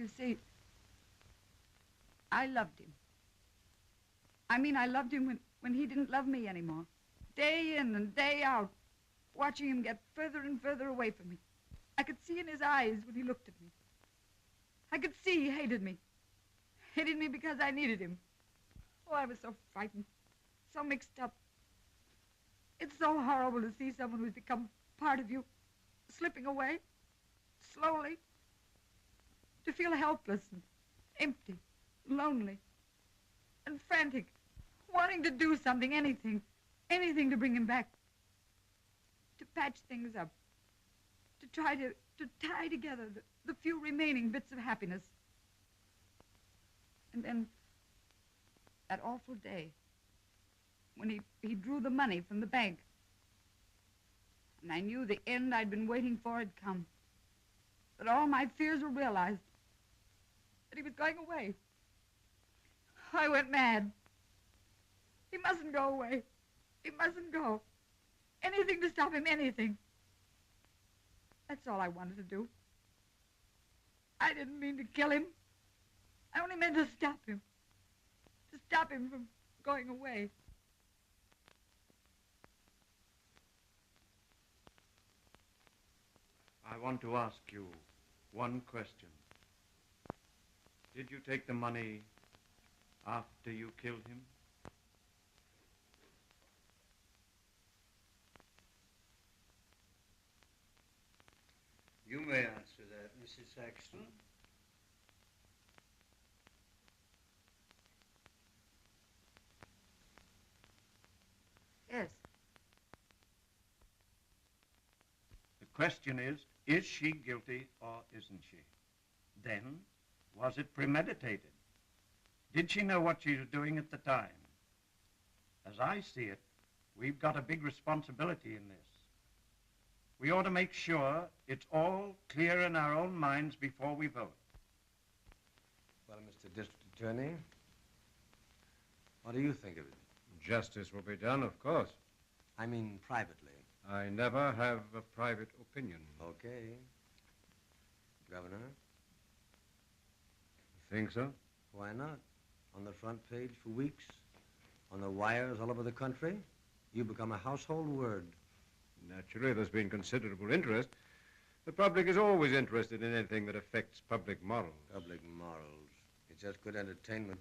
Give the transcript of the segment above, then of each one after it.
You see, I loved him. I mean, I loved him when he didn't love me anymore. Day in and day out, watching him get further and further away from me. I could see in his eyes when he looked at me. I could see he hated me. Hated me because I needed him. Oh, I was so frightened, so mixed up. It's so horrible to see someone who's become part of you slipping away, slowly. To feel helpless and empty, lonely, and frantic, wanting to do something, anything to bring him back. To patch things up. To try to tie together the few remaining bits of happiness. And then, that awful day, when he drew the money from the bank. And I knew the end I'd been waiting for had come. That all my fears were realized. That he was going away. I went mad. He mustn't go away. He mustn't go. Anything to stop him, anything. That's all I wanted to do. I didn't mean to kill him. I only meant to stop him. To stop him from going away. I want to ask you one question. Did you take the money after you killed him? You may answer that, Mrs. Saxton. Yes. The question is she guilty or isn't she? Then, was it premeditated? Did she know what she was doing at the time? As I see it, we've got a big responsibility in this. We ought to make sure it's all clear in our own minds before we vote. Well, Mr. District Attorney, what do you think of it? Justice will be done, of course. I mean privately. I never have a private opinion. Okay. Governor? Think so? Why not? On the front page for weeks, on the wires all over the country, you become a household word. Naturally, there's been considerable interest. The public is always interested in anything that affects public morals. Public morals. It's just good entertainment.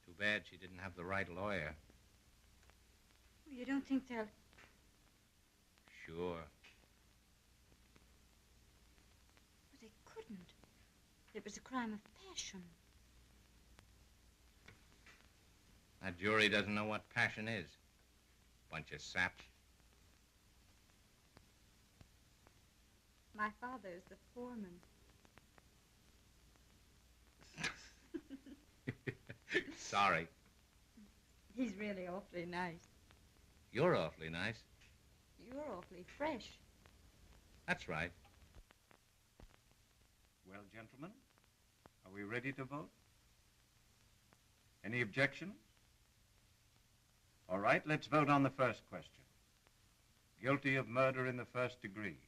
Too bad she didn't have the right lawyer. Well, you don't think they'll... Sure. But they couldn't. It was a crime of passion. That jury doesn't know what passion is. Bunch of saps. My father is the foreman. Sorry. He's really awfully nice. You're awfully nice. You're awfully fresh. That's right. Well, gentlemen, are we ready to vote? Any objections? All right, let's vote on the first question. Guilty of murder in the first degree.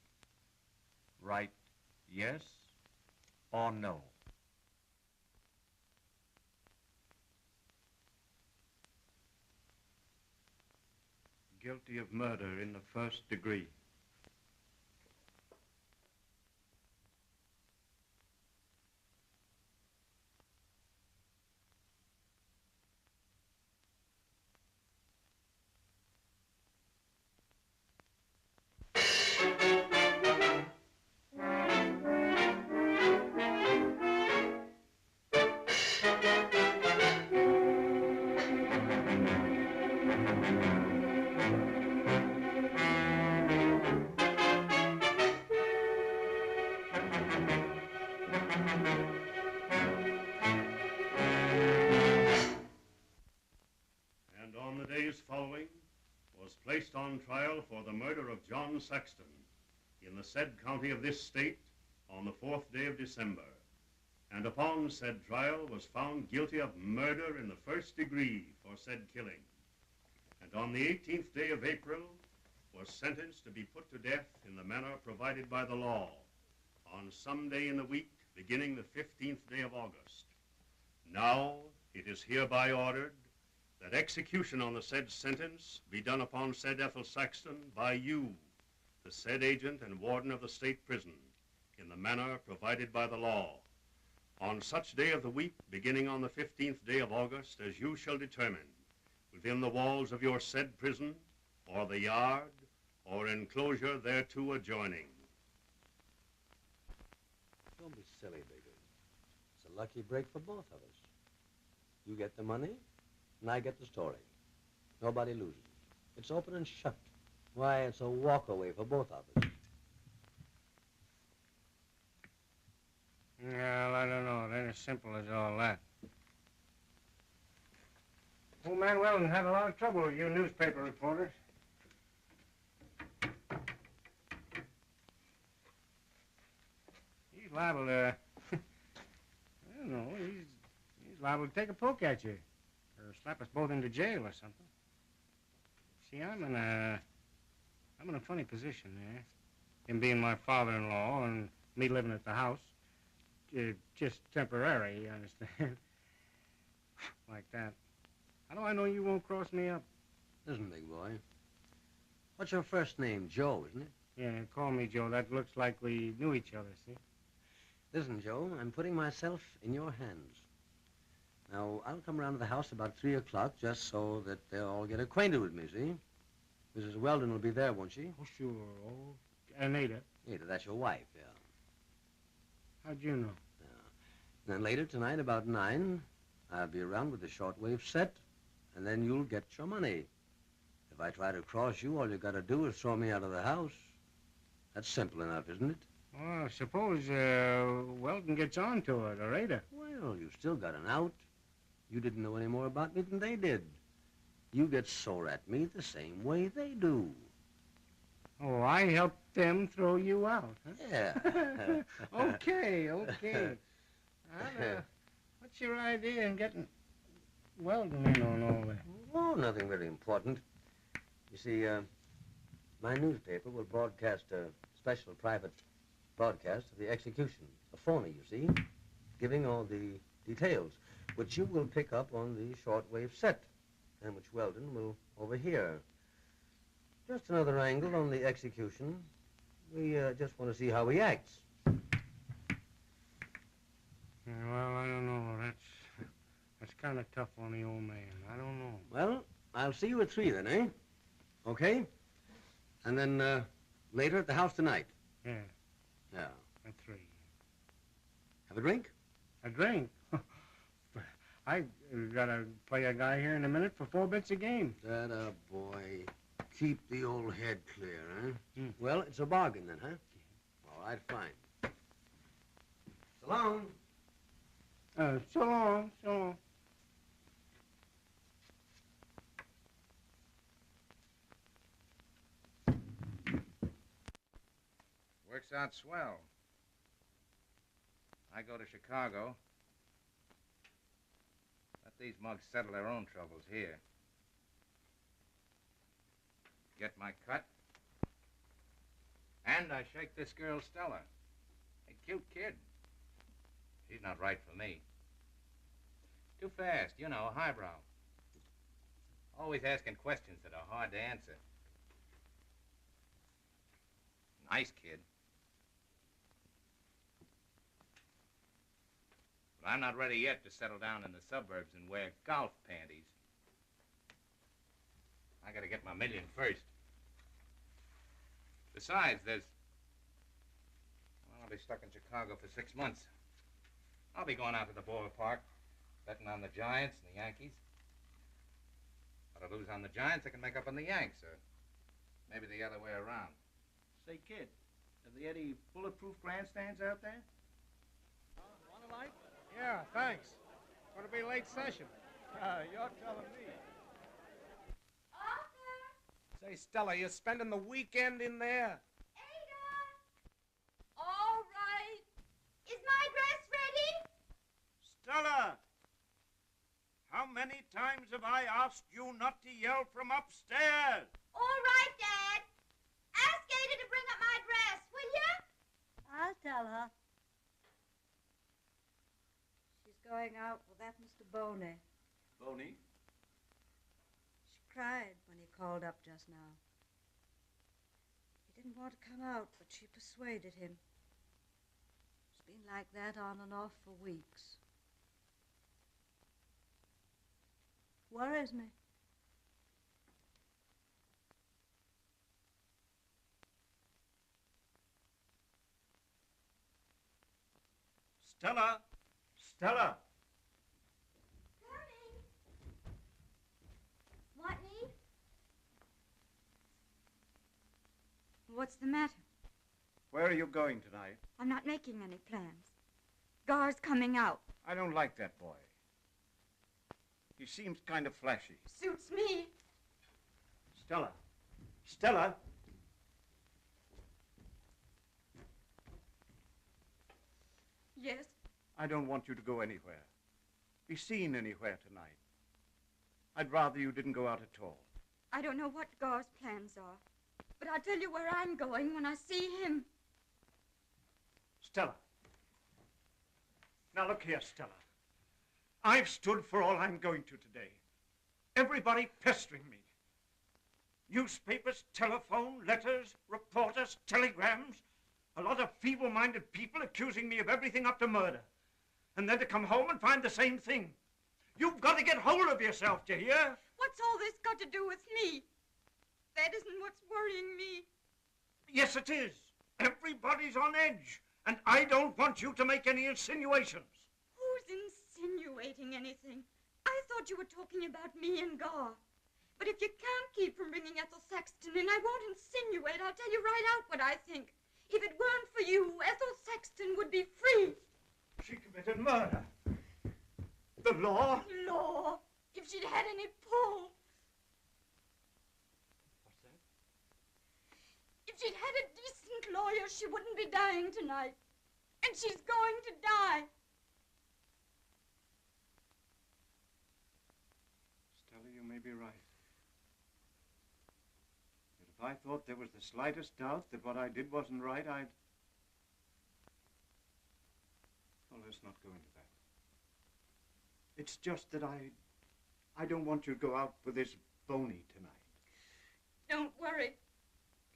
Right, yes or no? Guilty of murder in the first degree. Following was placed on trial for the murder of John Saxton in the said county of this state on the 4th day of December, and upon said trial was found guilty of murder in the first degree for said killing, and on the 18th day of April was sentenced to be put to death in the manner provided by the law on some day in the week beginning the 15th day of August. Now it is hereby ordered that execution on the said sentence be done upon said Ethel Saxton by you, the said agent and warden of the state prison, in the manner provided by the law, on such day of the week beginning on the 15th day of August as you shall determine, within the walls of your said prison, or the yard, or enclosure thereto adjoining. Don't be silly, Bigger. It's a lucky break for both of us. You get the money, and I get the story. Nobody loses. It's open and shut. Why, it's a walkaway for both of us. Well, I don't know. It ain't as simple as all that. Old man Weldon had a lot of trouble with you newspaper reporters. He's liable to, I don't know, he's liable to take a poke at you or slap us both into jail or something. See, I'm in a funny position there. Him being my father-in-law and me living at the house. Just temporary, you understand? Like that. How do I know you won't cross me up? Listen, big boy. What's your first name? Joe, isn't it? Yeah, call me Joe. That looks like we knew each other, see? Listen, Joe, I'm putting myself in your hands. Now, I'll come around to the house about 3 o'clock just so that they'll all get acquainted with me, see? Mrs. Weldon will be there, won't she? Oh, sure. Oh, and Ada. Ada, that's your wife, yeah. How'd you know? Then later tonight, about 9, I'll be around with the shortwave set, and then you'll get your money. If I try to cross you, all you got to do is throw me out of the house. That's simple enough, isn't it? Well, suppose Weldon gets on to it, or Ada. Well, you've still got an out. You didn't know any more about me than they did. You get sore at me the same way they do. Oh, I helped them throw you out, huh? Yeah. Okay. What's your idea in getting Weldon in on all that? Oh, nothing very important. You see, my newspaper will broadcast a special private broadcast of the execution. A phony, you see, giving all the details, which you will pick up on the shortwave set, and which Weldon will overhear. Just another angle on the execution. We just want to see how he acts. Well, I don't know. That's kind of tough on the old man. I don't know. Well, I'll see you at 3 then, eh? Okay? And then later at the house tonight. Yeah. Yeah. At 3. Have a drink? A drink? I gotta play a guy here in a minute for 4 bits a game. That a boy. Keep the old head clear, huh? Hmm. Well, it's a bargain then, huh? All right, fine. So long. So long. Works out swell. I go to Chicago. Let these mugs settle their own troubles here. Get my cut. And I shake this girl, Stella. A cute kid. She's not right for me. Too fast, you know, highbrow. Always asking questions that are hard to answer. Nice kid. But I'm not ready yet to settle down in the suburbs and wear golf panties. I gotta get my million first. Besides, well, I'll be stuck in Chicago for 6 months. I'll be going out to the ballpark, betting on the Giants and the Yankees. If I lose on the Giants, I can make up on the Yanks, or maybe the other way around. Say, kid, are there any bulletproof grandstands out there? Want a light? Yeah, thanks. Gonna be late session. You're telling me. Say, Stella, you're spending the weekend in there? Ada! All right. Is my dress ready? have I asked you not to yell from upstairs? All right, Dad. Ask Ada to bring up my dress, will you? I'll tell her. She's going out with that Mr. Boney. Boney? She cried when he called up just now. He didn't want to come out, but she persuaded him. It's been like that on and off for weeks. Worries me. Stella! Stella! Coming. Whitney? What's the matter? Where are you going tonight? I'm not making any plans. Gar's coming out. I don't like that boy. He seems kind of flashy. Suits me. Stella! Stella! Yes? I don't want you to go anywhere. Be seen anywhere tonight. I'd rather you didn't go out at all. I don't know what Gar's plans are, but I'll tell you where I'm going when I see him. Stella. Now look here, Stella. I've stood for all I'm going to today. Everybody pestering me. Newspapers, telephone, letters, reporters, telegrams. A lot of feeble-minded people accusing me of everything up to murder. And then to come home and find the same thing. You've got to get hold of yourself, do you hear? What's all this got to do with me? That isn't what's worrying me. Yes, it is. Everybody's on edge. And I don't want you to make any insinuations. Who's insinuating anything? I thought you were talking about me and Gar. But if you can't keep from bringing Ethel Saxton in, I won't insinuate. I'll tell you right out what I think. If it weren't for you, Ethel Saxton would be free. She committed murder. The law? Law. If she'd had any pull. What's that? If she'd had a decent lawyer, she wouldn't be dying tonight. And she's going to die. Stella, you may be right. But if I thought there was the slightest doubt that what I did wasn't right, I'd... Well, let's not go into that. It's just that I don't want you to go out with this Boney tonight. Don't worry.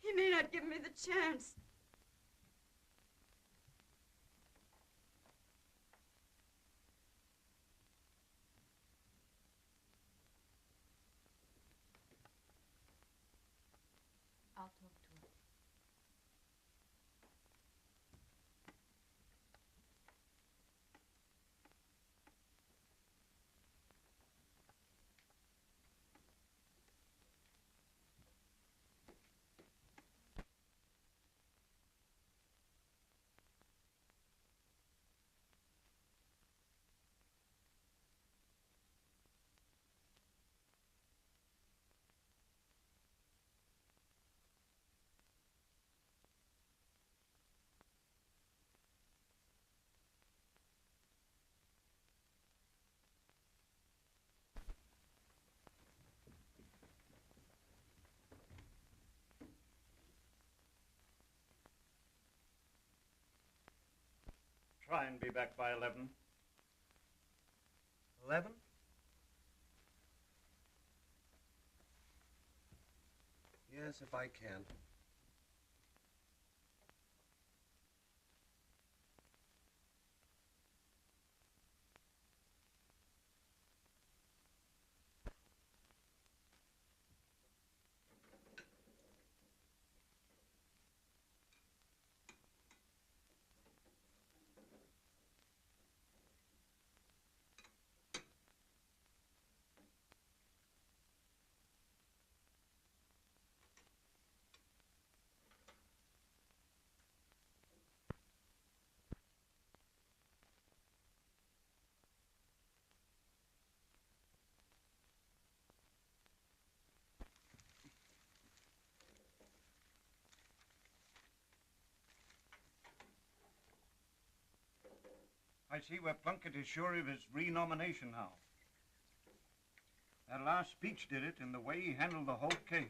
He may not give me the chance. I'll talk to her. Try and be back by 11. 11? Yes, if I can. I see where Plunkett is sure of his renomination now. That last speech did it in the way he handled the whole case.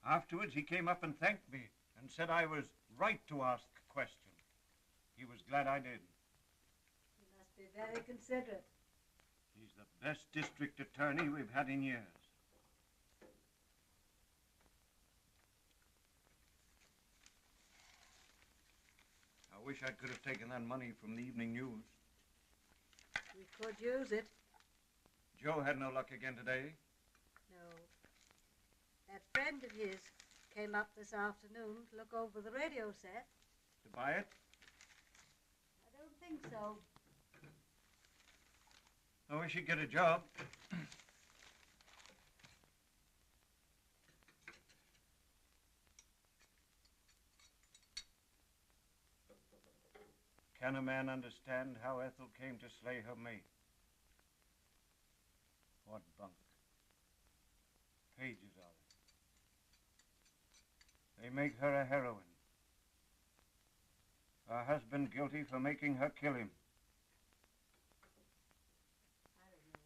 Afterwards, he came up and thanked me and said I was right to ask questions. He was glad I did. He must be very considerate. He's the best district attorney we've had in years. I wish I could have taken that money from the evening news. We could use it. Joe had no luck again today. No. That friend of his came up this afternoon to look over the radio set. To buy it? I don't think so. I wish he'd get a job. Can a man understand how Ethel came to slay her mate? What bunk. Pages of it. They make her a heroine. Her husband guilty for making her kill him. I don't know.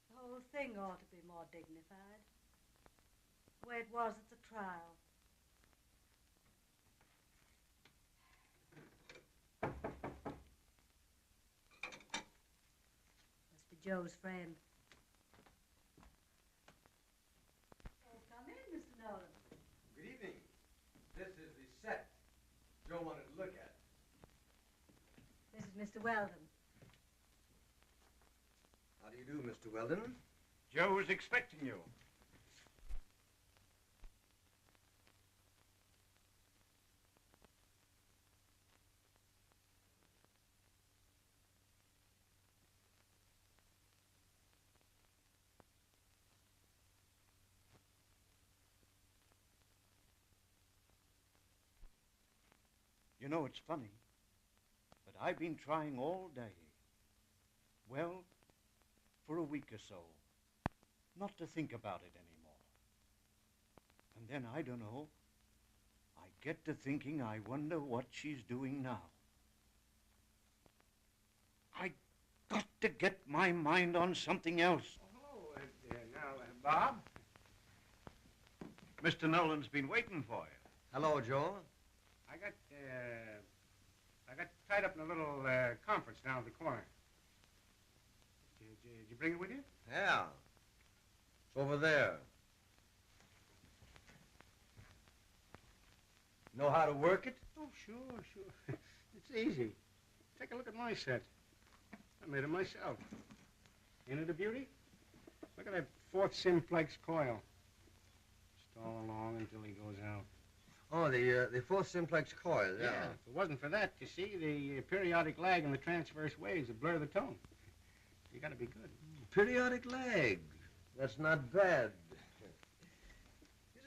The whole thing ought to be more dignified. The way it was at the trial. Must be Joe's friend. Oh, come in, Mr. Nolan. Good evening. This is the set Joe wanted to look at. This is Mr. Weldon. How do you do, Mr. Weldon? Joe was expecting you. You know, it's funny, but I've been trying all day, well, for a week or so, not to think about it anymore. And then, I don't know, I get to thinking, I wonder what she's doing now. I got to get my mind on something else. Oh, Bob? Mr. Nolan's been waiting for you. Hello, Joe. I got tied up in a little conference down at the corner. Did you bring it with you? Yeah. It's over there. Know how to work it? Oh, sure. It's easy. Take a look at my set. I made it myself. Ain't it a beauty? Look at that fourth simplex coil. Just all along until he goes out. Oh, the fourth simplex coil, yeah. If it wasn't for that, you see, the periodic lag in the transverse waves would blur the tone. You gotta be good. Periodic lag. That's not bad.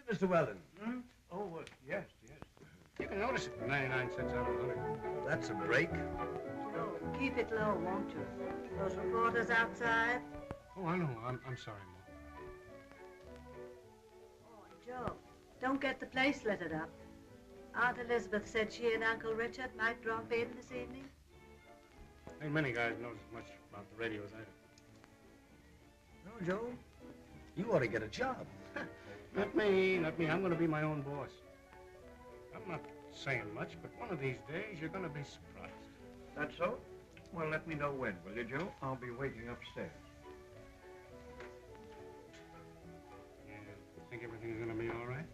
Is it Mr. Weldon? Hmm? Oh, yes. You can notice it for 99 cents out of 100. That's a break. Joe, keep it low, won't you? Those reporters outside. Oh, I know. I'm sorry, Ma. Oh, Joe, don't get the place littered up. Aunt Elizabeth said she and Uncle Richard might drop in this evening. Ain't many guys knows as much about the radio as I do. No, Joe. You ought to get a job. Not me. I'm going to be my own boss. I'm not saying much, but one of these days you're going to be surprised. That's so? Well, let me know when, will you, Joe? I'll be waiting upstairs. Yeah, think everything's going to be all right?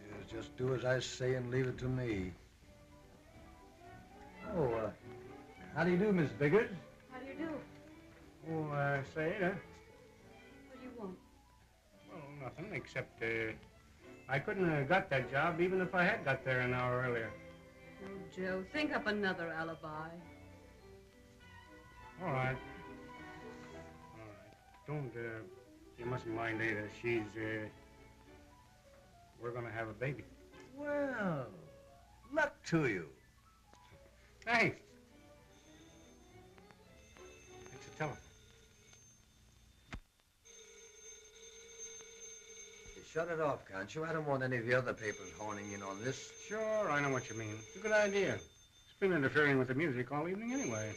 Yes, just do as I say and leave it to me. Oh, how do you do, Miss Biggers? How do you do? Oh, say, What do you want? well, nothing, except, I couldn't have got that job even if I had got there an hour earlier. Oh, Joe, think up another alibi. All right. Don't, you mustn't mind Ada. She's, we're gonna have a baby. Well, luck to you. Thanks. It's a telephone. You shut it off, can't you? I don't want any of the other papers honing in on this. Sure, I know what you mean. It's a good idea. It's been interfering with the music all evening anyway.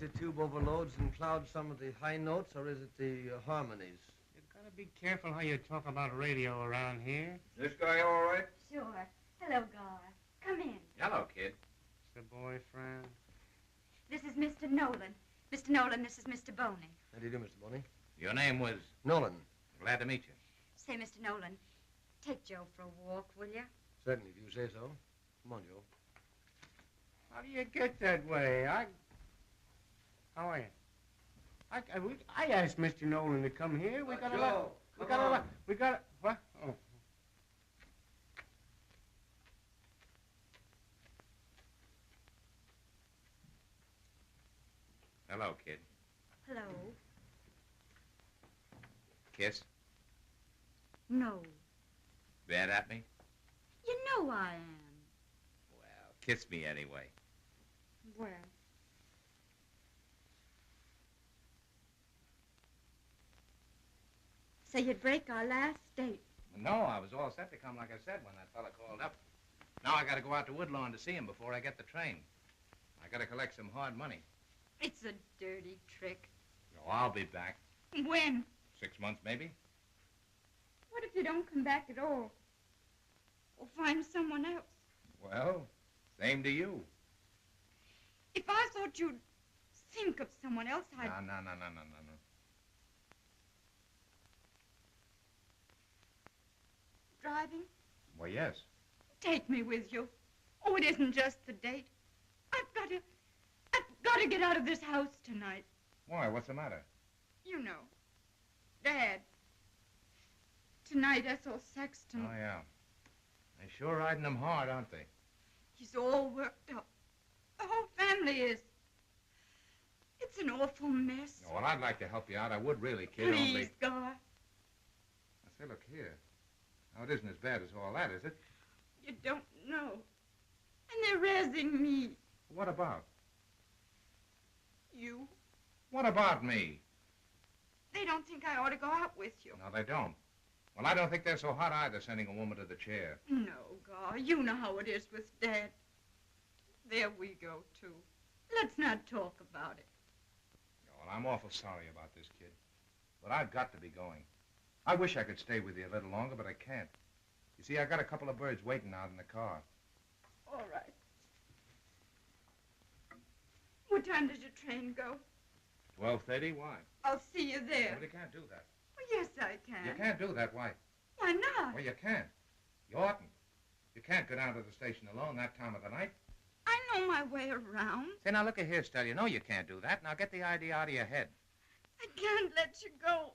the tube overloads and clouds some of the high notes, or is it the harmonies? You gotta be careful how you talk about radio around here. This guy all right? Sure. Hello, Gar. Come in. Hello, kid. It's the boyfriend. This is Mr. Nolan. Mr. Nolan, this is Mr. Boney. How do you do, Mr. Boney? Your name was? Nolan. Glad to meet you. Say, Mr. Nolan, take Joe for a walk, will you? Certainly, if you say so. Come on, Joe. How do you get that way? How are you? I asked Mr. Nolan to come here. We got a lot. We got what? Oh. Hello, kid. Hello. Kiss? No. Bad at me? You know I am. Well, kiss me anyway. Well. So you'd break our last date. No, I was all set to come, like I said, when that fella called up. Now I gotta go out to Woodlawn to see him before I get the train. I gotta collect some hard money. It's a dirty trick. Oh, I'll be back. When? 6 months, maybe. What if you don't come back at all? Or find someone else? Well, same to you. If I thought you'd think of someone else, I'd... No. Driving? Well, yes. Take me with you. Oh, it isn't just the date. I've got to get out of this house tonight. Why? What's the matter? You know. Dad. Tonight, S.O. Sexton. Oh, yeah. They're sure riding them hard, aren't they? He's all worked up. The whole family is. It's an awful mess. Oh, well, I'd like to help you out. I would really, kid. Please, Only... God. Now, say, look here. Now, it isn't as bad as all that, is it? You don't know. And they're razzing me. What about? You. What about me? They don't think I ought to go out with you. No, they don't. Well, I don't think they're so hot either, sending a woman to the chair. No, God. You know how it is with Dad. There we go, too. Let's not talk about it. Well, I'm awful sorry about this, kid. But I've got to be going. I wish I could stay with you a little longer, but I can't. You see, I got a couple of birds waiting out in the car. All right. What time does your train go? 12:30? Why? I'll see you there. Well, you can't do that. Well, yes, I can. You can't do that. Why? Why not? Well, you can't. You oughtn't. You can't go down to the station alone that time of the night. I know my way around. Say, now, look at here, Stella. You know you can't do that. Now, get the idea out of your head. I can't let you go.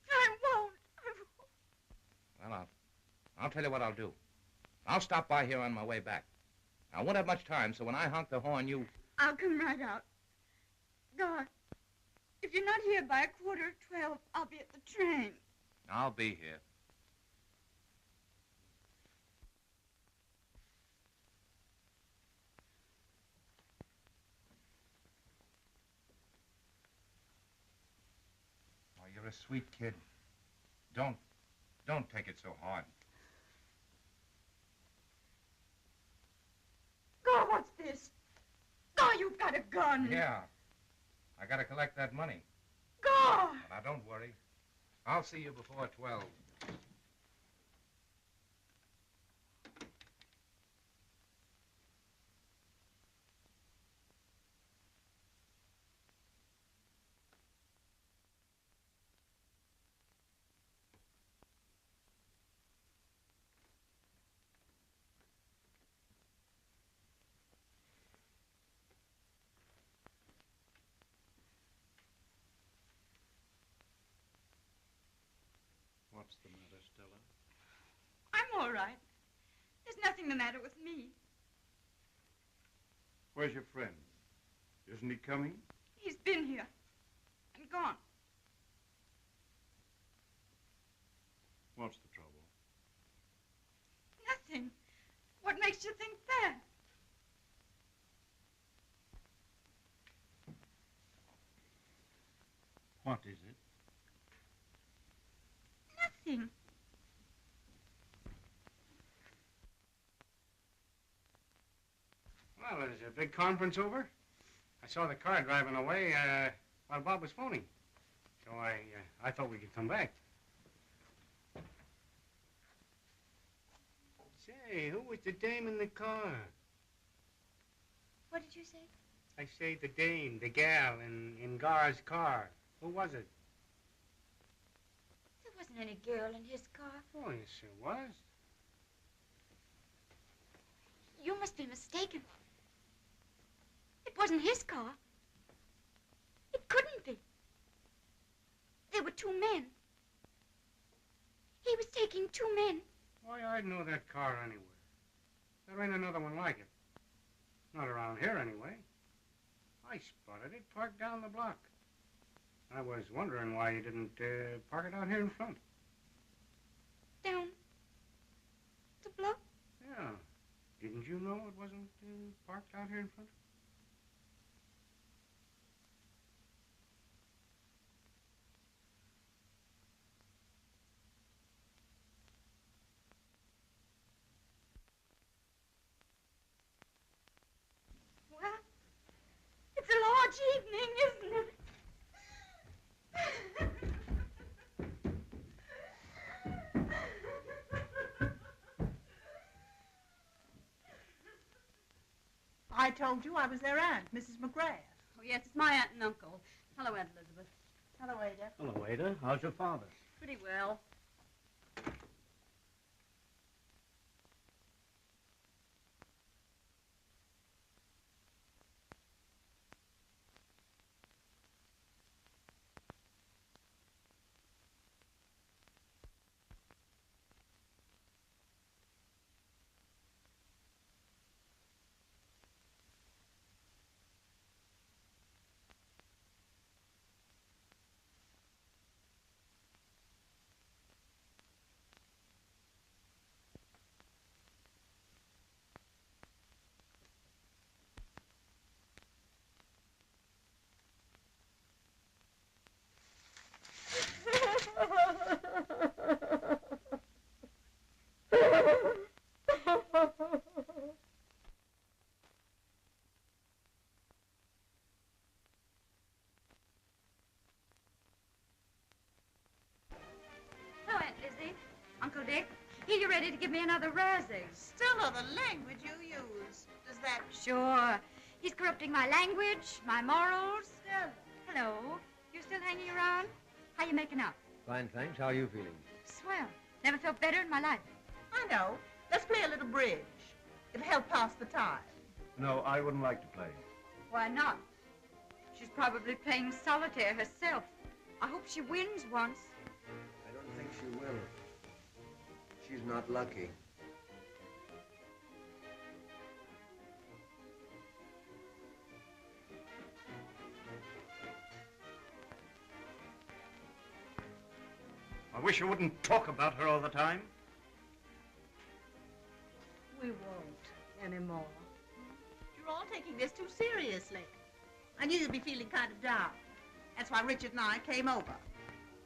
I won't. Well, I'll tell you what I'll do. I'll stop by here on my way back. I won't have much time, so when I honk the horn, you... I'll come right out. God, if you're not here by 11:45, I'll be at the train. I'll be here. Oh, you're a sweet kid. Don't take it so hard. God, what's this? God, you've got a gun. Yeah. I gotta collect that money. God! Now, don't worry. I'll see you before 12. What's the matter, Stella? I'm all right. There's nothing the matter with me. Where's your friend? Isn't he coming? He's been here and gone. What's the trouble? Nothing. What makes you think that? What is it? Nothing. Well, is a big conference over? I saw the car driving away while Bob was phoning. So I thought we could come back. Say, who was the dame in the car? What did you say? I say the dame, the gal in Gar's car. Who was it? There wasn't any girl in his car. Oh, yes, there was. You must be mistaken. It wasn't his car. It couldn't be. There were two men. He was taking two men. Why, I'd know that car anywhere. There ain't another one like it. Not around here, anyway. I spotted it parked down the block. I was wondering why you didn't park it out here in front. Down the block? Yeah. Didn't you know it wasn't parked out here in front? Well, it's a large evening, isn't it? I told you I was their aunt, Mrs. McGrath. Oh, yes, it's my aunt and uncle. Hello, Aunt Elizabeth. Hello, Ada. Hello, Ada. How's your father? Pretty well. Hello, Aunt Lizzie. Uncle Dick. Here, you ready to give me another razzing? Still know the language you use. Does that... Sure. He's corrupting my language, my morals. Hello. You still hanging around? How you making out? Fine, thanks. How are you feeling? Swell. Never felt better in my life. I know. Let's play a little bridge. It'll help pass the time. No, I wouldn't like to play. Why not? She's probably playing solitaire herself. I hope she wins once. I don't think she will. She's not lucky. I wish you wouldn't talk about her all the time. We won't anymore. You're all taking this too seriously. I knew you'd be feeling kind of down. That's why Richard and I came over.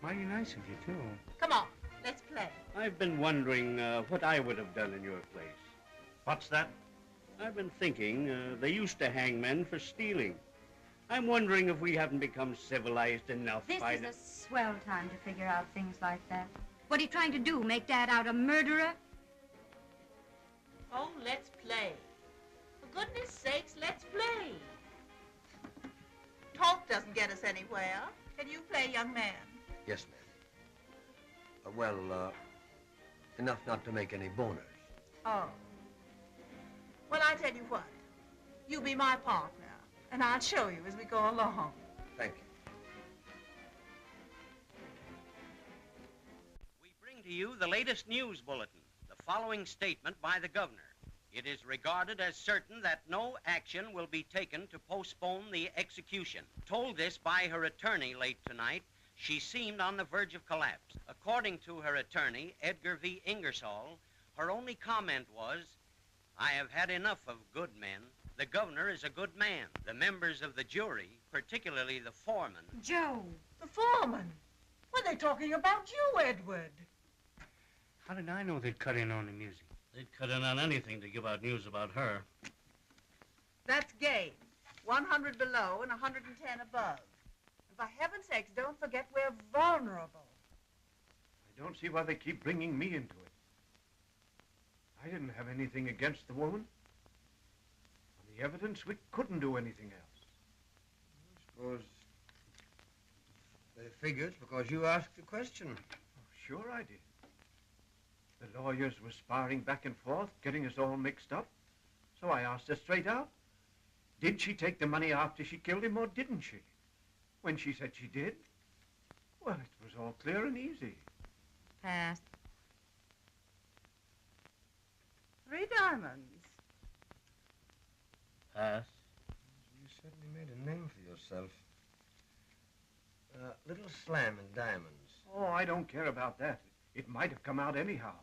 Mighty nice of you, too. Come on, let's play. I've been wondering what I would have done in your place. What's that? I've been thinking they used to hang men for stealing. I'm wondering if we haven't become civilized enough This by is the... a swell time to figure out things like that. What are you trying to do, make Dad out a murderer? Oh, let's play. For goodness sakes, let's play. Talk doesn't get us anywhere. Can you play, young man? Yes, ma'am. Enough not to make any boners. Oh. Well, I tell you what. You be my partner, and I'll show you as we go along. Thank you. We bring to you the latest news bulletin. The following statement by the governor. It is regarded as certain that no action will be taken to postpone the execution. Told this by her attorney late tonight, she seemed on the verge of collapse. According to her attorney, Edgar V. Ingersoll, her only comment was, "I have had enough of good men. The governor is a good man. The members of the jury, particularly the foreman..." Joe. The foreman? Were they talking about you, Edward? How did I know they'd cut in on the music? They'd cut in on anything to give out news about her. That's game. 100 below and 110 above. And for heaven's sakes, don't forget we're vulnerable. I don't see why they keep bringing me into it. I didn't have anything against the woman. On the evidence, we couldn't do anything else. I suppose they figured because you asked the question. Oh, sure I did. The lawyers were sparring back and forth, getting us all mixed up. So I asked her straight out. Did she take the money after she killed him, or didn't she? When she said she did, well, it was all clear and easy. Pass. 3 diamonds. Pass. You certainly made a name for yourself. Little slam in diamonds. Oh, I don't care about that. It might have come out anyhow.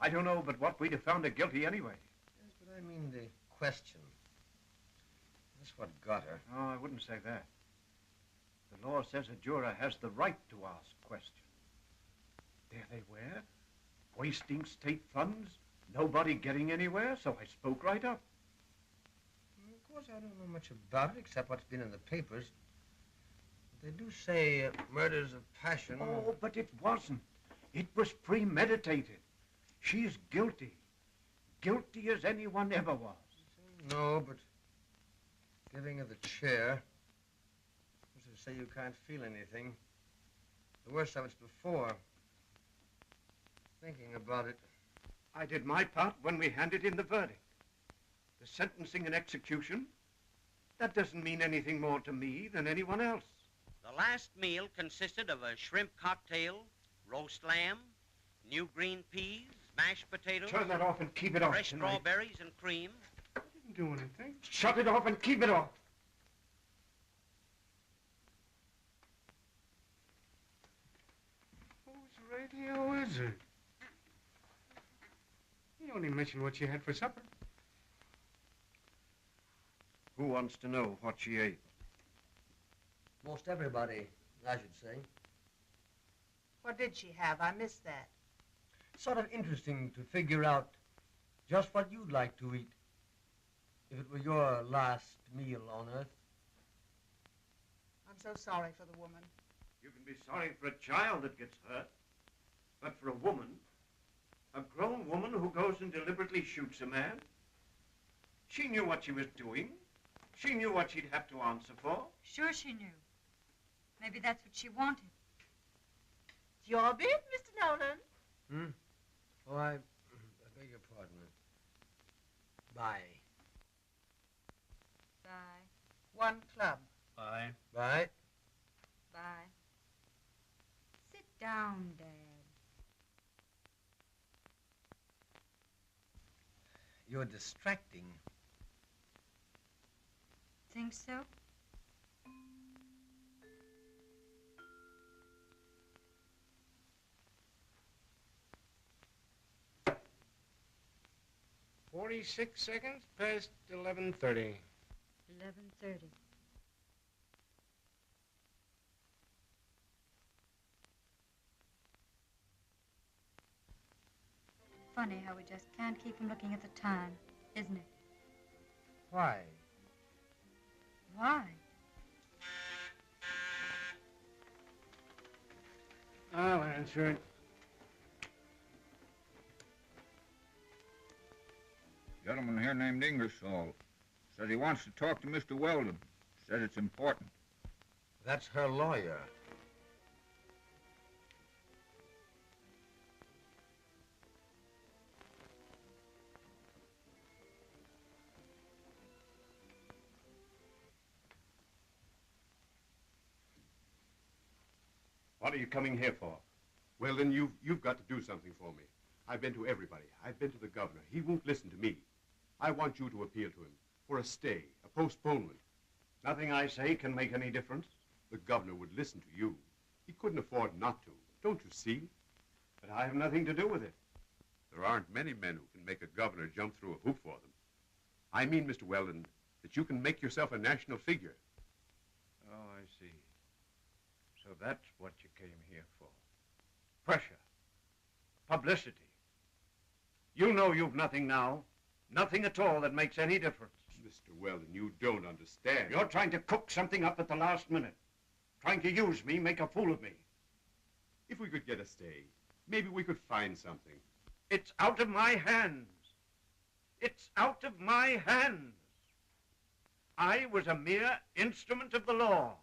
I don't know but what we'd have found her guilty anyway. Yes, but I mean the question. That's what got her. Oh, I wouldn't say that. The law says a juror has the right to ask questions. There they were, wasting state funds, nobody getting anywhere, so I spoke right up. Of course, I don't know much about it except what's been in the papers. They do say murders of passion. Oh, but it wasn't. It was premeditated. She's guilty. Guilty as anyone ever was. No, but giving her the chair, as to say you can't feel anything. The worst of it's before. Thinking about it. I did my part when we handed in the verdict. The sentencing and execution, that doesn't mean anything more to me than anyone else. The last meal consisted of a shrimp cocktail, roast lamb, new green peas, mashed potatoes. Turn that off and keep it off fresh tonight. strawberries and cream. I didn't do anything. Shut it off and keep it off. Whose radio is it? You only mentioned what you had for supper. Who wants to know what she ate? Most everybody, I should say. What did she have? I missed that. Sort of interesting to figure out just what you'd like to eat if it were your last meal on Earth. I'm so sorry for the woman. You can be sorry for a child that gets hurt, but for a woman, a grown woman who goes and deliberately shoots a man, she knew what she was doing. She knew what she'd have to answer for. Sure she knew. Maybe that's what she wanted. It's your bid, Mr. Nolan. Hmm? Oh, I beg your pardon. Bye. Bye. 1 club. Bye. Bye. Bye. Sit down, Dad. You're distracting. Think so? "46 seconds past 11:30. 11:30. Funny how we just can't keep from looking at the time, isn't it? Why? Why? I'll answer it. Gentleman here named Ingersoll says he wants to talk to Mr. Weldon. Says it's important. That's her lawyer. What are you coming here for? Well, then you've got to do something for me. I've been to everybody. I've been to the governor. He won't listen to me. I want you to appeal to him for a stay, a postponement. Nothing I say can make any difference. The governor would listen to you. He couldn't afford not to. Don't you see? But I have nothing to do with it. There aren't many men who can make a governor jump through a hoop for them. I mean, Mr. Weldon, that you can make yourself a national figure. Oh, I see. So that's what you came here for. Pressure. Publicity. You know you've nothing now. Nothing at all that makes any difference. Mr. Weldon, you don't understand. You're trying to cook something up at the last minute. Trying to use me, make a fool of me. If we could get a stay, maybe we could find something. It's out of my hands. It's out of my hands. I was a mere instrument of the law.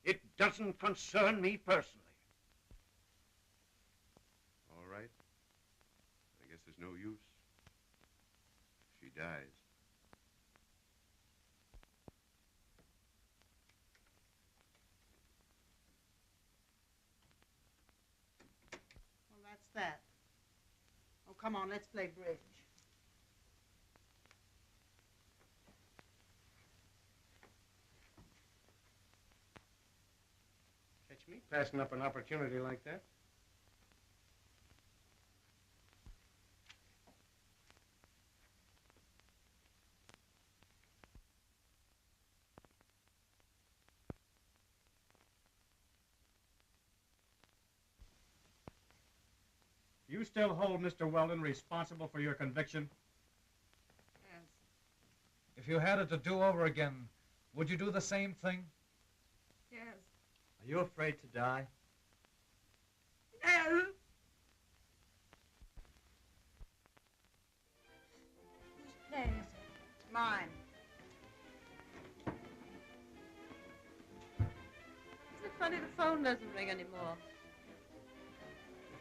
It doesn't concern me personally. All right. I guess there's no use. She dies. Well, that's that. Oh, come on, let's play bridge. Catch me passing up an opportunity like that. You still hold Mr. Weldon responsible for your conviction? Yes. If you had it to do over again, would you do the same thing? Yes. Are you afraid to die? Yes. Whose play is it? Mine. Isn't it funny the phone doesn't ring anymore?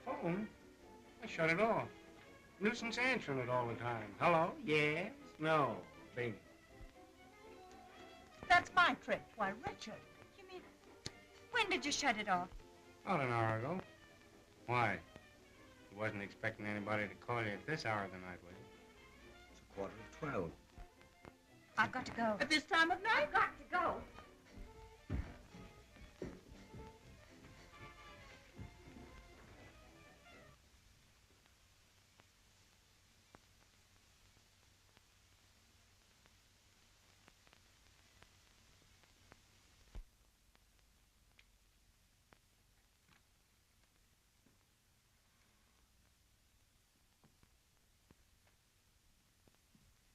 The phone? I shut it off. Nuisance answering it all the time. Hello? Yes? No. Bingo. That's my trick. Why, Richard. You mean, when did you shut it off? About an hour ago. Why? You wasn't expecting anybody to call you at this hour of the night, were you? It's 11:15. I've got to go. At this time of night? I've got to go.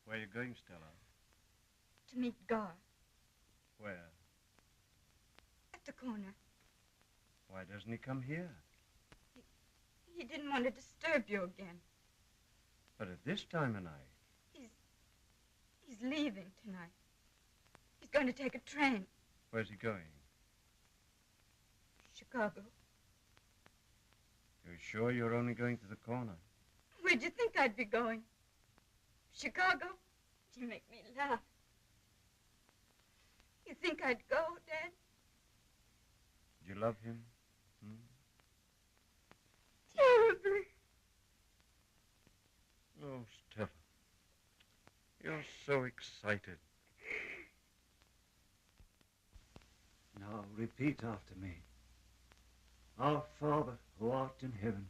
Where are you going, Stella? To meet Gar Where? at the corner. Why doesn't he come here? He didn't want to disturb you again. But at this time of night. He's leaving tonight. He's going to take a train. Where's he going? Chicago. You're sure you're only going to the corner? Where'd you think I'd be going? Chicago? You make me laugh. You think I'd go, Dad? Do you love him? Hmm? Terribly. Oh, Stella. You're so excited. Now repeat after me. Our Father, who art in heaven.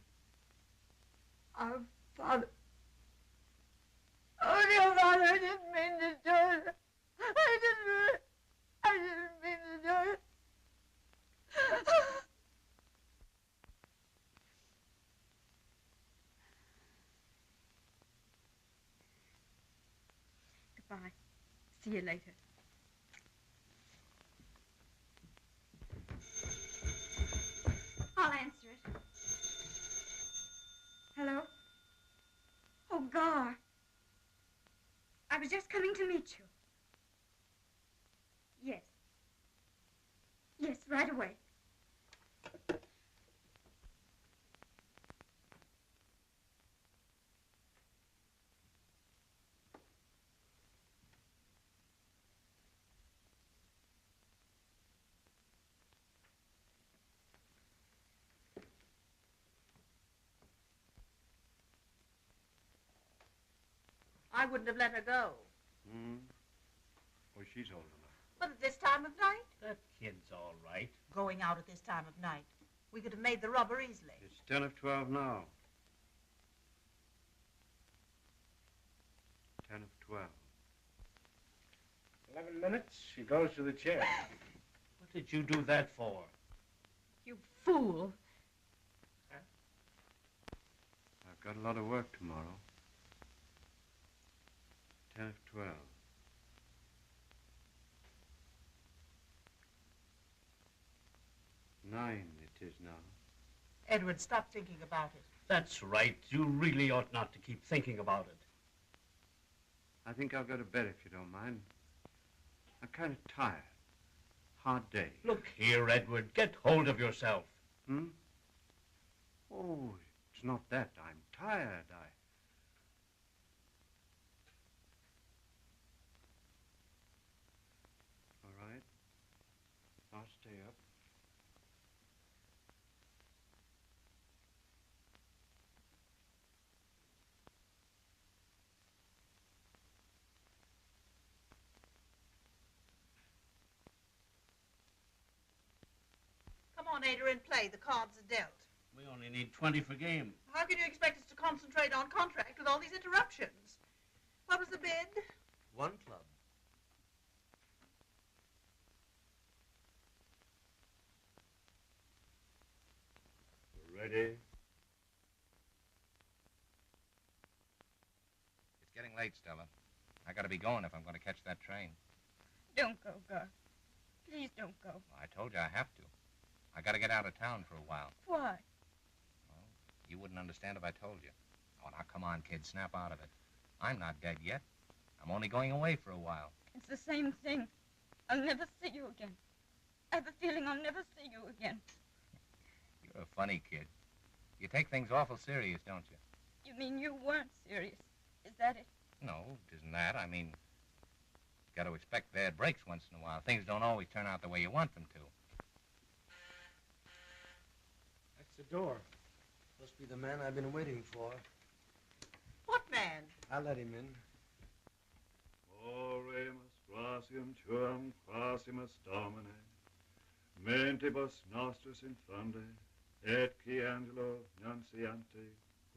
Our Father. Oh, dear Father, I didn't mean to do it. I didn't mean to do it. Goodbye. See you later. I'll answer it. Hello? Oh, Gar. I was just coming to meet you. Yes. Yes, right away. I wouldn't have let her go. Hmm? Well, she's old enough. But at this time of night? That kid's all right. Going out at this time of night. We could have made the rubber easily. It's 10 of 12 now. 10 of 12. 11 minutes, she goes to the chair. What did you do that for? You fool. I've got a lot of work tomorrow. 10 of 12. 9 it is now. Edward, stop thinking about it. That's right. You really ought not to keep thinking about it. I think I'll go to bed if you don't mind. I'm kind of tired. Hard day. Look here, Edward. Get hold of yourself. Hmm? Oh, it's not that. I'm tired. All right. I'll stay up. Come on, Adrian, play. The cards are dealt. We only need 20 for game. How can you expect us to concentrate on contract with all these interruptions? What was the bid? 1 club. Ready? It's getting late, Stella. I gotta be going if I'm gonna catch that train. Don't go, Gar. Please don't go. Well, I told you I have to. I gotta get out of town for a while. Why? You wouldn't understand if I told you. Oh, now come on, kid, snap out of it. I'm not dead yet. I'm only going away for a while. It's the same thing. I'll never see you again. I have a feeling I'll never see you again. You're a funny kid. You take things awful serious, don't you? You mean you weren't serious? Is that it? No, it isn't that. I mean, you got to expect bad breaks once in a while. Things don't always turn out the way you want them to. That's the door. Must be the man I've been waiting for. What man? I'll let him in. Oremus gratium tuum quasimus Domine, mentibus nostris infunde, et qui angelo nunciante,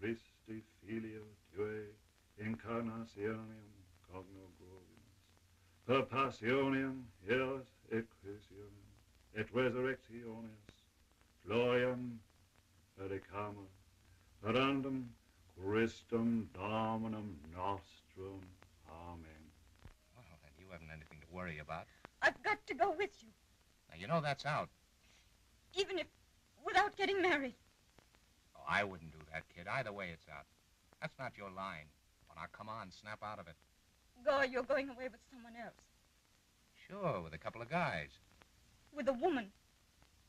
Christi filio Tue, incarnationem cogno globimus, per passionem eos et crucianem, et resurrectionis, gloriam predicamur, perandum Christum Dominum nostrum. Amen. Well, then you haven't anything to worry about. I've got to go with you, Now, you know that's out. even if without getting married. Oh, I wouldn't do that, kid. Either way, it's out. That's not your line. Well, now, come on, snap out of it. Gar, you're going away with someone else. Sure, with a couple of guys. With a woman.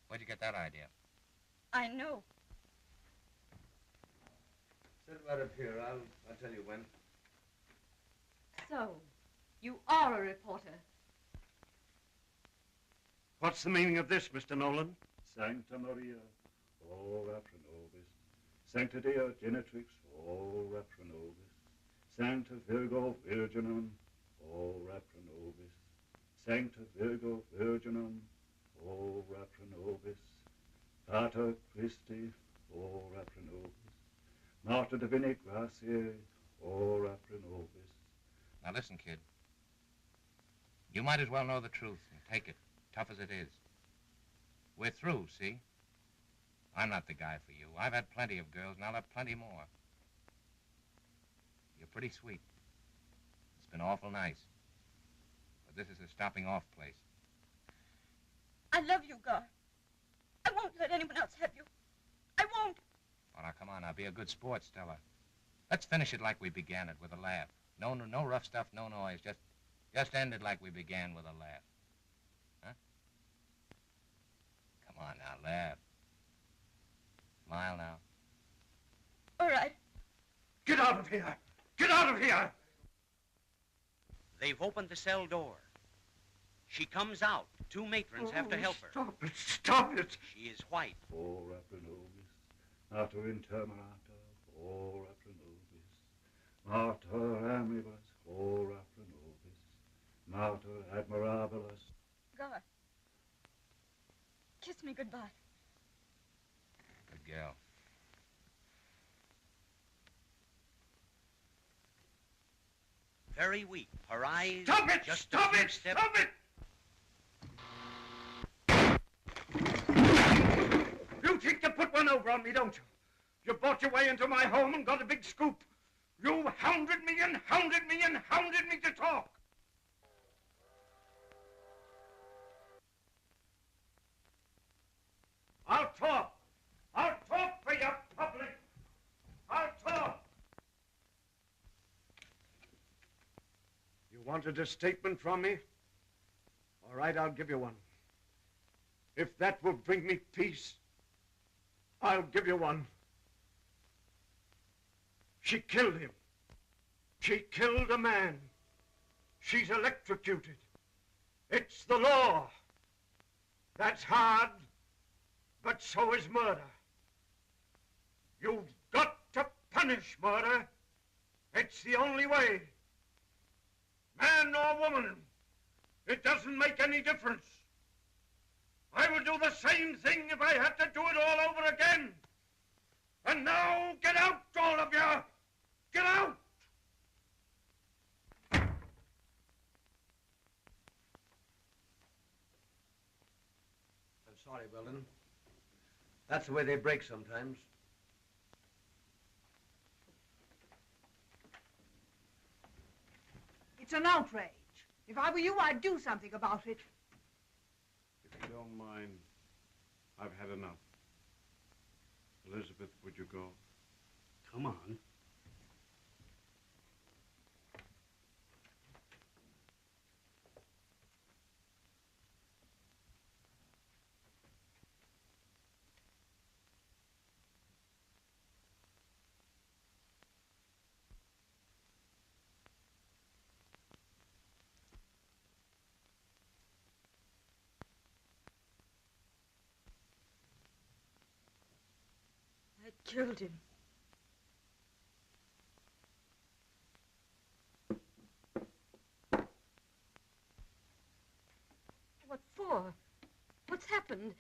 Where'd you get that idea? I know. Sit right up here. I'll tell you when. So, you are a reporter. What's the meaning of this, Mr. Nolan? Sancta Maria, ora pro nobis. Sancta Deo Genitrix, ora pro nobis. Sancta Virgo Virginum, ora pro nobis. Sancta Virgo Virginum, ora pro nobis. Pater Christi, ora pro nobis. Mater Divini Gratiae, ora pro nobis. Now, listen, kid. You might as well know the truth and take it, tough as it is. We're through, see? I'm not the guy for you. I've had plenty of girls, and I'll have plenty more. You're pretty sweet. It's been awful nice. But this is a stopping-off place. I love you, Gar. I won't let anyone else have you. I won't. Oh, now, come on, now, be a good sport, Stella. Let's finish it like we began it, with a laugh. No rough stuff, no noise. Just end it like we began, with a laugh. Huh? Come on now, laugh. Smile now. All right. Get out of here! Get out of here! They've opened the cell door. She comes out. 2 matrons have to help her. Stop it! Stop it! She is white. Ora pro nobis. Mater interminata, ora pro nobis. Mater amibus, ora pro nobis. Mater admirabilis. Gar. Kiss me goodbye. Good girl. Very weak. Her eyes. Stop it! Just Stop a few it! steps. Stop it! You think to put one over on me, don't you? You bought your way into my home and got a big scoop. You hounded me and hounded me and hounded me to talk. I'll talk. I'll talk for you, public. I'll talk. You wanted a statement from me? All right, I'll give you one. If that will bring me peace, I'll give you one. She killed him. She killed a man. She's electrocuted. It's the law. That's hard, but so is murder. You've got to punish murder. It's the only way. Man or woman, it doesn't make any difference. I would do the same thing if I had to do it all over again. And now, get out, all of you! Get out! I'm sorry, Weldon. That's the way they break sometimes. It's an outrage. If I were you, I'd do something about it. If you don't mind, I've had enough. Elizabeth, would you go? Come on. I killed him. What for? What's happened?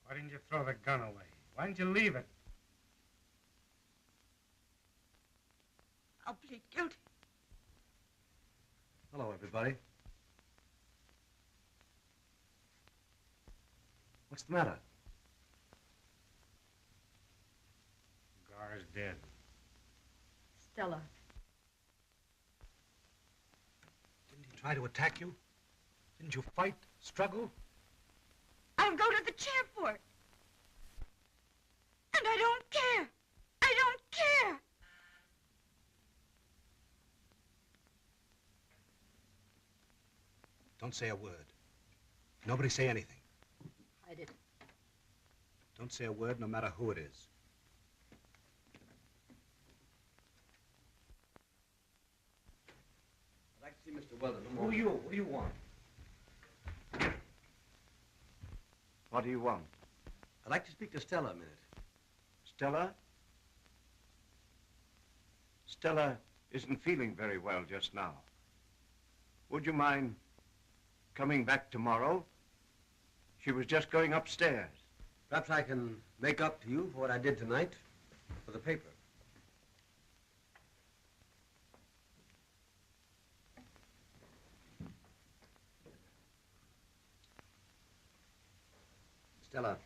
Why didn't you throw the gun away? Why didn't you leave it? I'll plead guilty. Hello, everybody. What's the matter? Gar's dead. Stella. Didn't he try to attack you? Didn't you fight, struggle? I'll go to the chairport. And I don't care. I don't care. Don't say a word. Nobody say anything. Hide it. Don't say a word, no matter who it is. I'd like to see Mr. Weldon. Who are you? What do you want? What do you want? I'd like to speak to Stella a minute. Stella? Stella isn't feeling very well just now. Would you mind coming back tomorrow? She was just going upstairs. Perhaps I can make up to you for what I did tonight for the paper. Stella,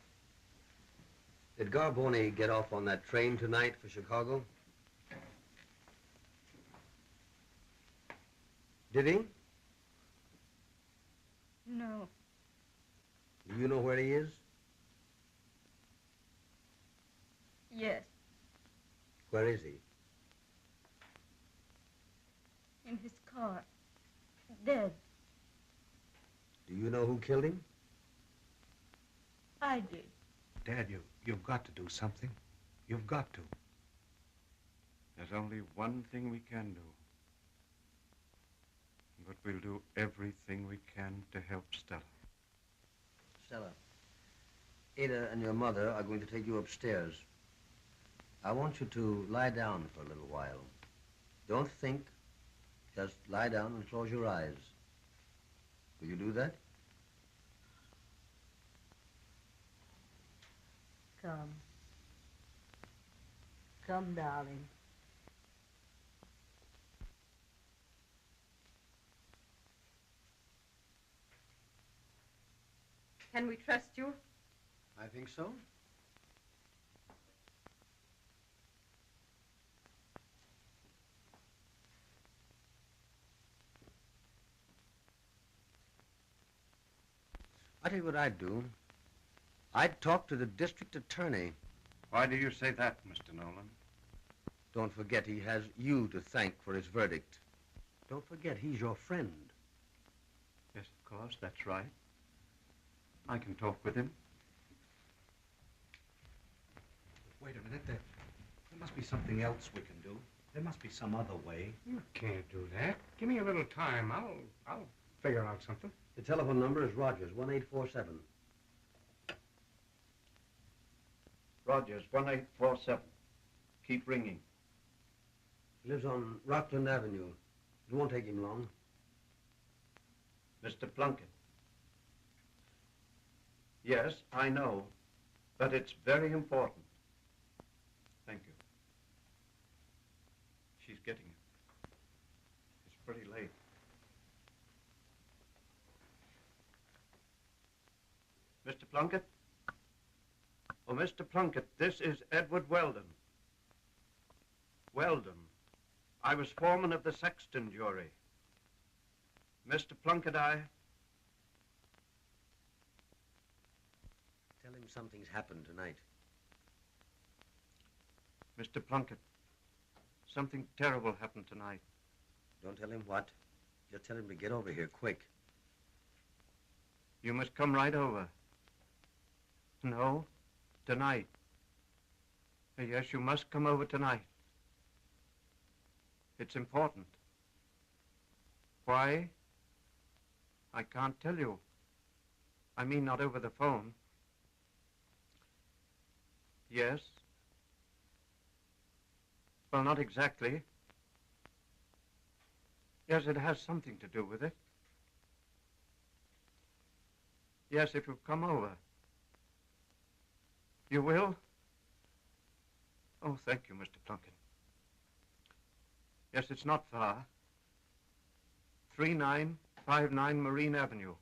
did Garboni get off on that train tonight for Chicago? Did he? No. Do you know where he is? Yes. Where is he? In his car. Dead. Do you know who killed him? I did. Dad, you've got to do something. You've got to. There's only one thing we can do. But we'll do everything we can to help Stella. Stella, Ada and your mother are going to take you upstairs. I want you to lie down for a little while. Don't think. Just lie down and close your eyes. Will you do that? Come. Come, darling. Can we trust you? I think so. I tell you what I'd do. I'd talk to the district attorney. Why do you say that, Mr. Nolan? Don't forget he has you to thank for his verdict. Don't forget he's your friend. Yes, of course, that's right. I can talk with him. Wait a minute. There must be something else we can do. There must be some other way. You can't do that. Give me a little time. I'll figure out something. The telephone number is Rogers, 1847. Rogers, 1847. Keep ringing. He lives on Rockland Avenue. It won't take him long. Mr. Plunkett. Yes, I know, but it's very important. Thank you. She's getting it. It's pretty late. Mr. Plunkett? Oh, Mr. Plunkett, this is Edward Weldon. Weldon. I was foreman of the Sexton jury. Mr. Plunkett, Tell him something's happened tonight. Mr. Plunkett, something terrible happened tonight. Don't tell him what. Just tell him to get over here, quick. You must come right over. No, tonight. Yes, you must come over tonight. It's important. Why? I can't tell you. I mean, not over the phone. Yes. Well, not exactly. Yes, it has something to do with it. Yes, if you come over. You will? Oh, thank you, Mr. Plunkett. Yes, it's not far. 3959 Marine Avenue.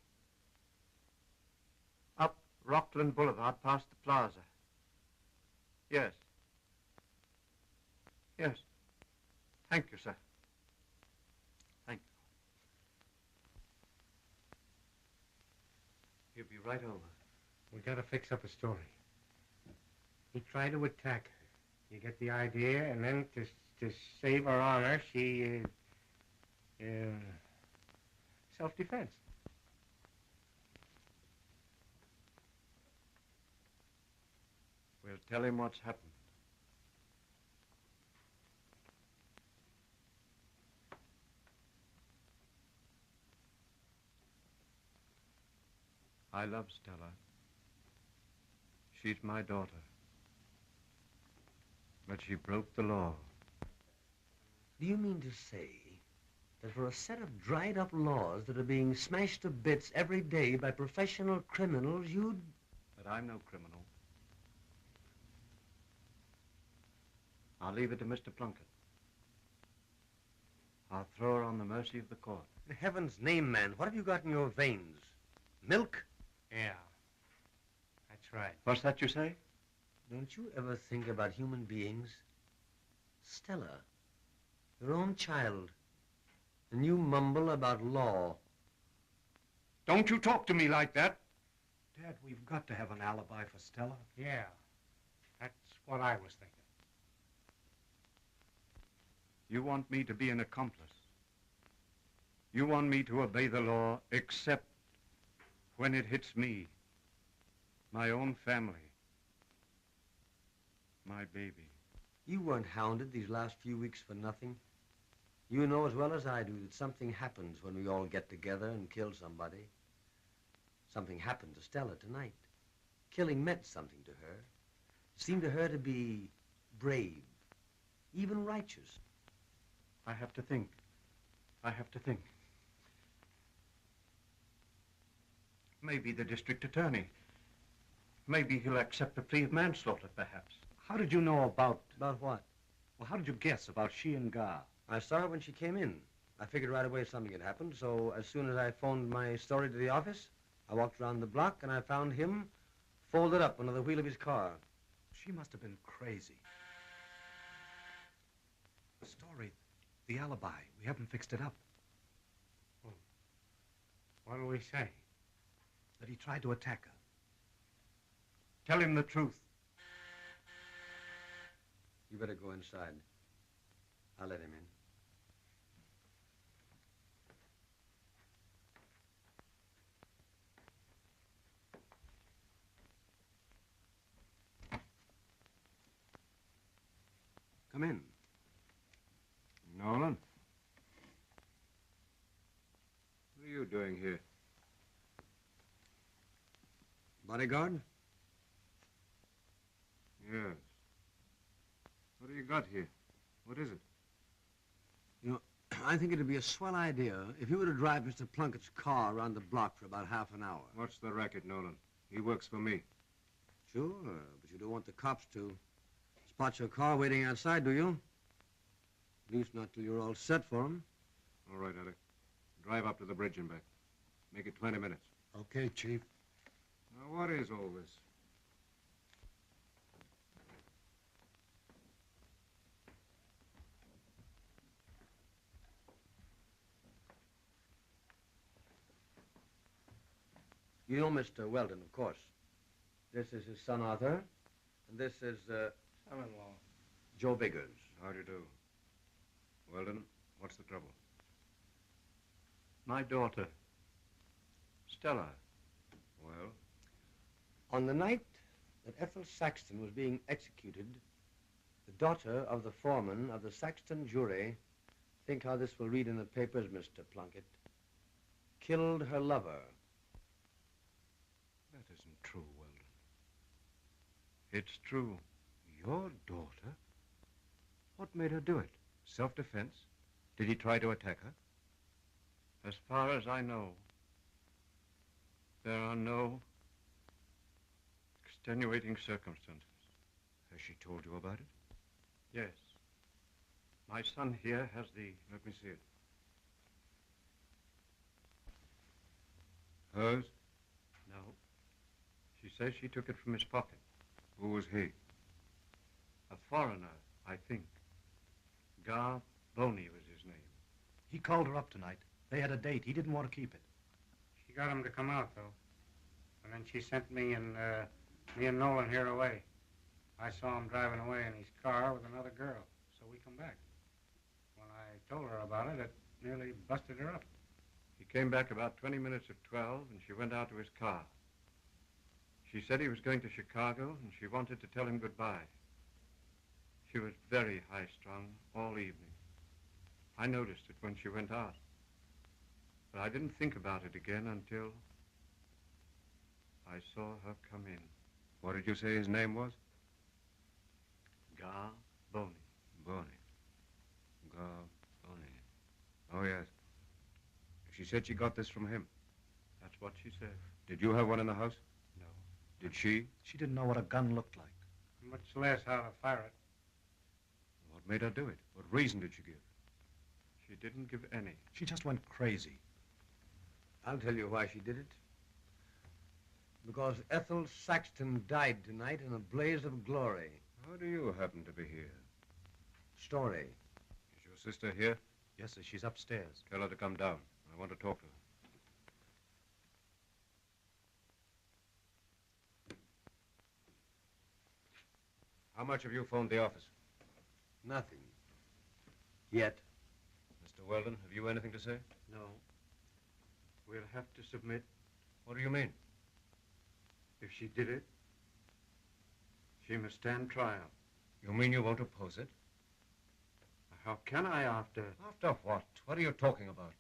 Up Rockland Boulevard past the plaza. Yes. Yes. Thank you, sir. Thank you. He'll be right over. We gotta fix up a story. He tried to attack her. You get the idea? And then to save her honor, she, self-defense. We'll tell him what's happened. I love Stella. She's my daughter. But she broke the law. Do you mean to say that for a set of dried-up laws that are being smashed to bits every day by professional criminals, you'd... But I'm no criminal. I'll leave it to Mr. Plunkett. I'll throw her on the mercy of the court. In heaven's name, man, what have you got in your veins? Milk? Yeah. That's right. What's that you say? Don't you ever think about human beings? Stella, your own child, and you mumble about law. Don't you talk to me like that. Dad, we've got to have an alibi for Stella. Yeah. That's what I was thinking. You want me to be an accomplice. You want me to obey the law except when it hits me, my own family. My baby. You weren't hounded these last few weeks for nothing. You know as well as I do that something happens when we all get together and kill somebody. Something happened to Stella tonight. Killing meant something to her. Seemed to her to be brave, even righteous. I have to think. I have to think. Maybe the district attorney. Maybe he'll accept a plea of manslaughter, perhaps. How did you know about... About what? Well, how did you guess about she and Gar? I saw her when she came in. I figured right away something had happened, so as soon as I phoned my story to the office, I walked around the block and I found him folded up under the wheel of his car. She must have been crazy. The story, the alibi, we haven't fixed it up. Well, what do we say? That he tried to attack her. Tell him the truth. You better go inside. I'll let him in. Come in. Nolan? What are you doing here? Bodyguard? Yes. What do you got here? What is it? You know, I think it'd be a swell idea if you were to drive Mr. Plunkett's car around the block for about half an hour. What's the racket, Nolan? He works for me. Sure, but you don't want the cops to spot your car waiting outside, do you? At least not till you're all set for them. All right, Eddie. Drive up to the bridge and back. Make it 20 minutes. Okay, Chief. Now, what is all this? You know Mr. Weldon, of course. This is his son, Arthur. And this is, Son-in-law. Joe Biggers. How do you do? Weldon, what's the trouble? My daughter, Stella. Well? On the night that Ethel Saxton was being executed, the daughter of the foreman of the Saxton jury, think how this will read in the papers, Mr. Plunkett, killed her lover. That isn't true, Weldon. It's true. Your daughter? What made her do it? Self-defense? Did he try to attack her? As far as I know, there are no extenuating circumstances. Has she told you about it? Yes. My son here has the... Let me see it. Hers? No. She says she took it from his pocket. Who was he? A foreigner, I think. Gar Boney was his name. He called her up tonight. They had a date. He didn't want to keep it. She got him to come out, though. And then she sent me and Nolan here away. I saw him driving away in his car with another girl, so we come back. When I told her about it, it nearly busted her up. He came back about 20 minutes of 12, and she went out to his car. She said he was going to Chicago, and she wanted to tell him goodbye. She was very high-strung all evening. I noticed it when she went out. But I didn't think about it again until I saw her come in. What did you say his name was? Gar Boney. Boney. Gar Boney. Oh, yes. She said she got this from him. That's what she said. Did you have one in the house? No. Did she? She didn't know what a gun looked like. Much less how to fire it. What made her do it? What reason did she give? She didn't give any. She just went crazy. I'll tell you why she did it. Because Ethel Saxton died tonight in a blaze of glory. How do you happen to be here? Story. Is your sister here? Yes, sir. She's upstairs. Tell her to come down. I want to talk to her. How much have you phoned the office? Nothing. Yet. Mr. Weldon, have you anything to say? No. We'll have to submit. What do you mean? If she did it, she must stand trial. You mean you won't oppose it? How can I after... After what? What are you talking about?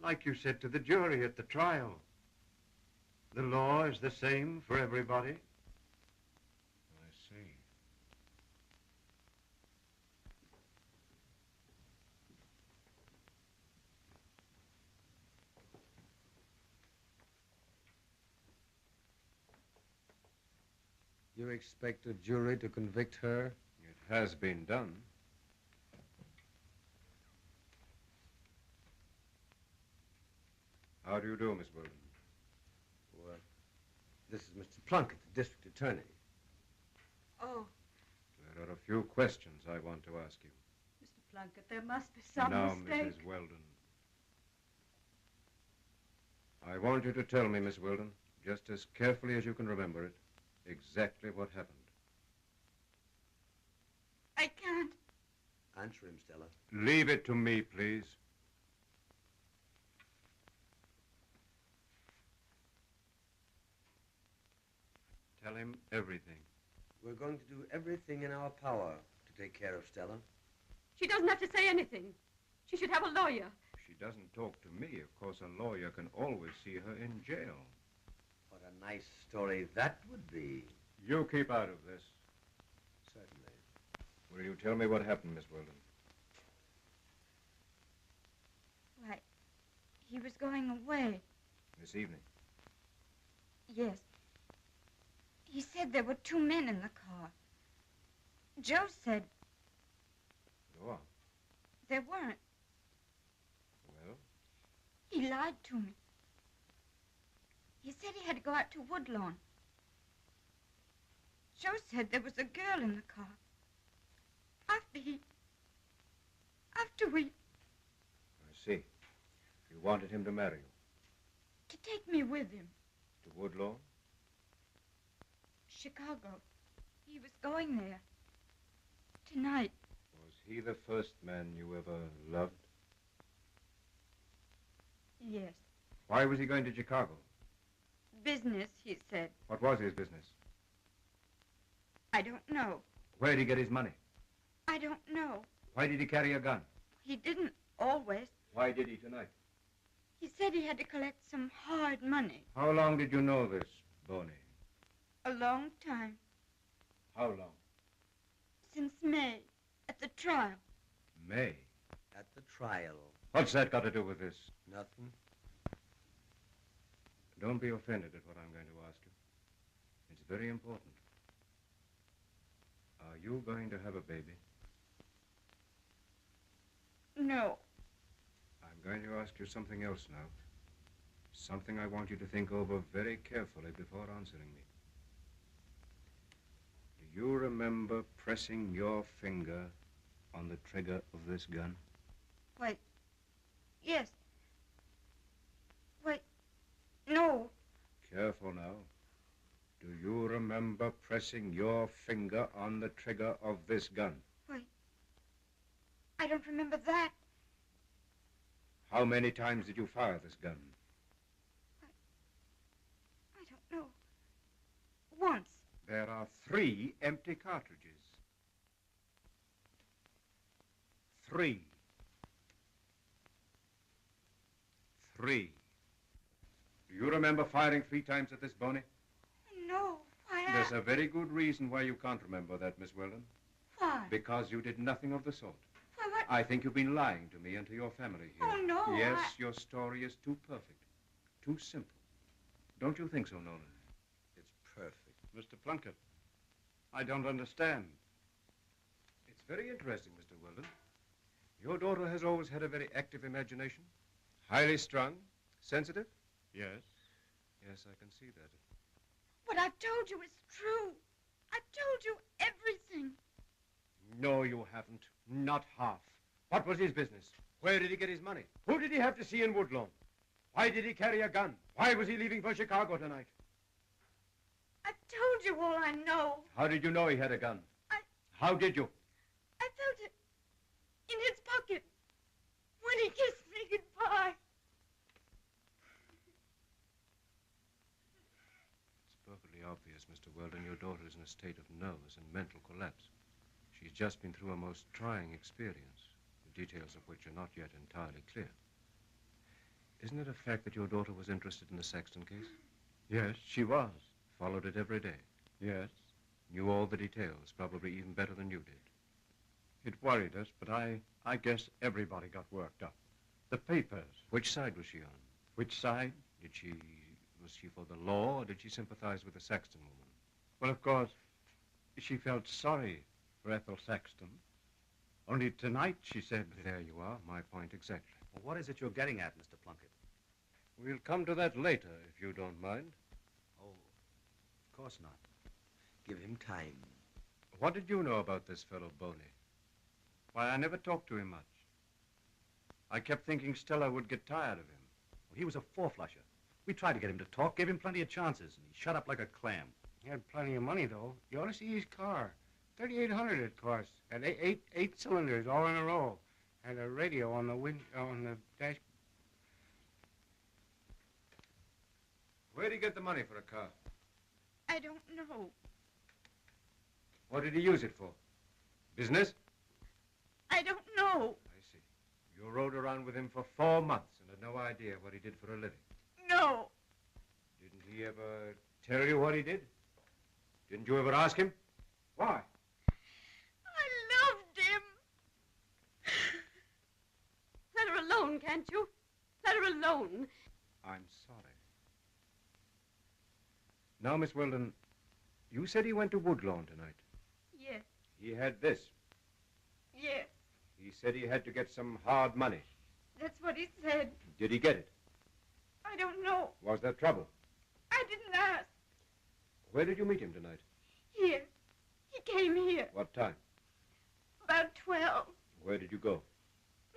Like you said to the jury at the trial. The law is the same for everybody. I see. You expect a jury to convict her? It has been done. How do you do, Miss Weldon? Well, this is Mr. Plunkett, the district attorney. Oh, There are a few questions I want to ask you. Mr. Plunkett, there must be some Now, mistake. Mrs. Weldon. I want you to tell me, Miss Weldon, just as carefully as you can remember it, exactly what happened. I can't. Answer him, Stella. Leave it to me, please. Tell him everything. We're going to do everything in our power to take care of Stella. She doesn't have to say anything. She should have a lawyer. She doesn't talk to me. Of course, a lawyer can always see her in jail. What a nice story that would be. You keep out of this. Certainly. Will you tell me what happened, Miss Weldon? Why, he was going away. This evening? Yes. He said there were 2 men in the car. Joe said Go on. there weren't. Well? He lied to me. He said he had to go out to Woodlawn. Joe said there was a girl in the car. After we... I see. You wanted him to marry you. to take me with him. To Woodlawn? Chicago. He was going there. Tonight. Was he the first man you ever loved? Yes. Why was he going to Chicago? Business, he said. What was his business? I don't know. Where did he get his money? I don't know. Why did he carry a gun? He didn't always. Why did he tonight? He said he had to collect some hard money. How long did you know this, Boney? A long time. How long? Since May, at the trial. May. At the trial. What's that got to do with this? Nothing. Don't be offended at what I'm going to ask you. It's very important. Are you going to have a baby? No. I'm going to ask you something else now. Something I want you to think over very carefully before answering me. Do you remember pressing your finger on the trigger of this gun? Wait. Yes. Wait. No. Careful now. Do you remember pressing your finger on the trigger of this gun? Wait. I don't remember that. How many times did you fire this gun? I don't know. Once. There are 3 empty cartridges. 3. 3. Do you remember firing 3 times at this, Boney? No. Why? There's a very good reason why you can't remember that, Miss Weldon. Why? Because you did nothing of the sort. Why, what? I think you've been lying to me and to your family here. Oh, no. Yes, your story is too perfect. Too simple. Don't you think so, Nolan? It's perfect. Mr. Plunkett, I don't understand. It's very interesting, Mr. Weldon. Your daughter has always had a very active imagination. Highly strung. Sensitive? Yes. Yes, I can see that. What I've told you is true. I've told you everything. No, you haven't. Not half. What was his business? Where did he get his money? Who did he have to see in Woodlawn? Why did he carry a gun? Why was he leaving for Chicago tonight? I've told you all I know. How did you know he had a gun? How did you? I felt it in his pocket when he kissed me goodbye. It's perfectly obvious, Mr. Weldon, your daughter is in a state of nervous and mental collapse. She's just been through a most trying experience, the details of which are not yet entirely clear. Isn't it a fact that your daughter was interested in the Saxton case? Yes, she was. Followed it every day? Yes. Knew all the details, probably even better than you did. It worried us, but I guess everybody got worked up. The papers. Which side was she on? Which side? Was she for the law, or did she sympathize with the Saxton woman? Well, of course, she felt sorry for Ethel Saxton. Only tonight she said... There you are, my point exactly. Well, what is it you're getting at, Mr. Plunkett? We'll come to that later, if you don't mind. Oh, of course not. Give him time. What did you know about this fellow, Boney? Why, I never talked to him much. I kept thinking Stella would get tired of him. Well, he was a four-flusher. We tried to get him to talk, gave him plenty of chances, and he shut up like a clam. He had plenty of money, though. You ought to see his car. $3,800 it cost. Had eight cylinders all in a row. Had a radio on the dash. Where'd he get the money for a car? I don't know. What did he use it for? Business? I don't know. I see. You rode around with him for 4 months and had no idea what he did for a living. No. Didn't he ever tell you what he did? Didn't you ever ask him? Why? I loved him. Let her alone, can't you? Let her alone. I'm sorry. Now, Miss Weldon, you said he went to Woodlawn tonight. Yes. He had this. Yes. He said he had to get some hard money. That's what he said. Did he get it? I don't know. Was there trouble? I didn't ask. Where did you meet him tonight? Here. He came here. What time? About 12. Where did you go?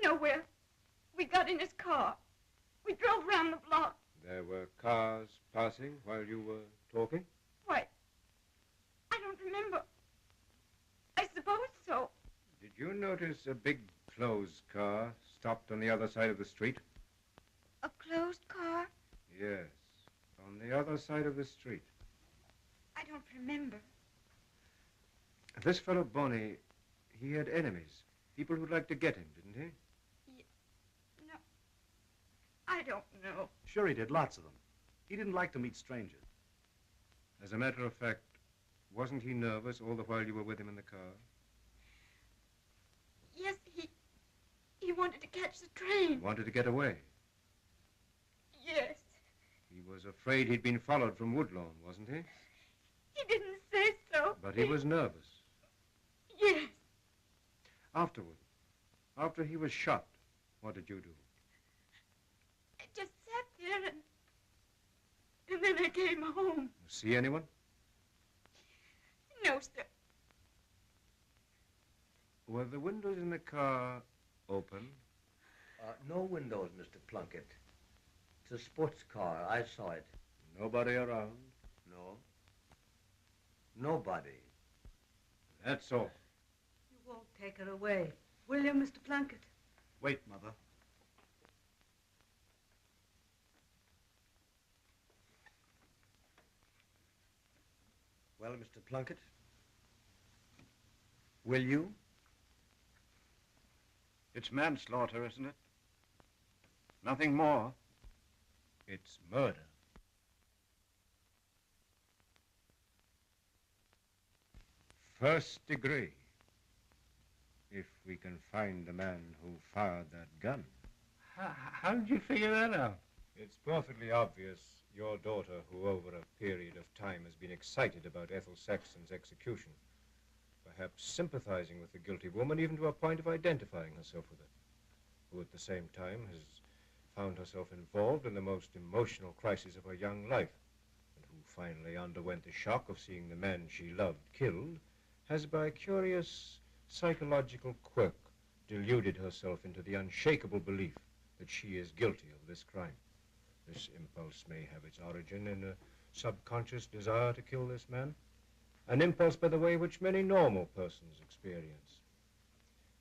Nowhere. We got in his car. We drove round the block. There were cars passing while you were talking? Why, I don't remember. I suppose so. Did you notice a big closed car stopped on the other side of the street? A closed car? Yes, on the other side of the street. I don't remember. This fellow Bonnie, he had enemies. People who'd like to get him, didn't he? No. I don't know. Sure he did, lots of them. He didn't like to meet strangers. As a matter of fact, wasn't he nervous all the while you were with him in the car? Yes, he wanted to catch the train. Wanted to get away. Yes. He was afraid he'd been followed from Woodlawn, wasn't he? He didn't say so. But he was nervous. Yes. Afterward, after he was shot, what did you do? I just sat there and then I came home. See anyone? No, sir. Were the windows in the car open? No windows, Mr. Plunkett. It's a sports car. I saw it. Nobody around? No. Nobody. That's all. You won't take her away, will you, Mr. Plunkett? Wait, Mother. Well, Mr. Plunkett, will you? It's manslaughter, isn't it? Nothing more. It's murder. First degree. If we can find the man who fired that gun. How did you figure that out? It's perfectly obvious your daughter, who over a period of time has been excited about Ethel Saxton's execution, perhaps sympathizing with the guilty woman even to a point of identifying herself with her, who at the same time has found herself involved in the most emotional crisis of her young life, and who finally underwent the shock of seeing the man she loved killed, has by a curious psychological quirk deluded herself into the unshakable belief that she is guilty of this crime. This impulse may have its origin in a subconscious desire to kill this man, an impulse, by the way, which many normal persons experience.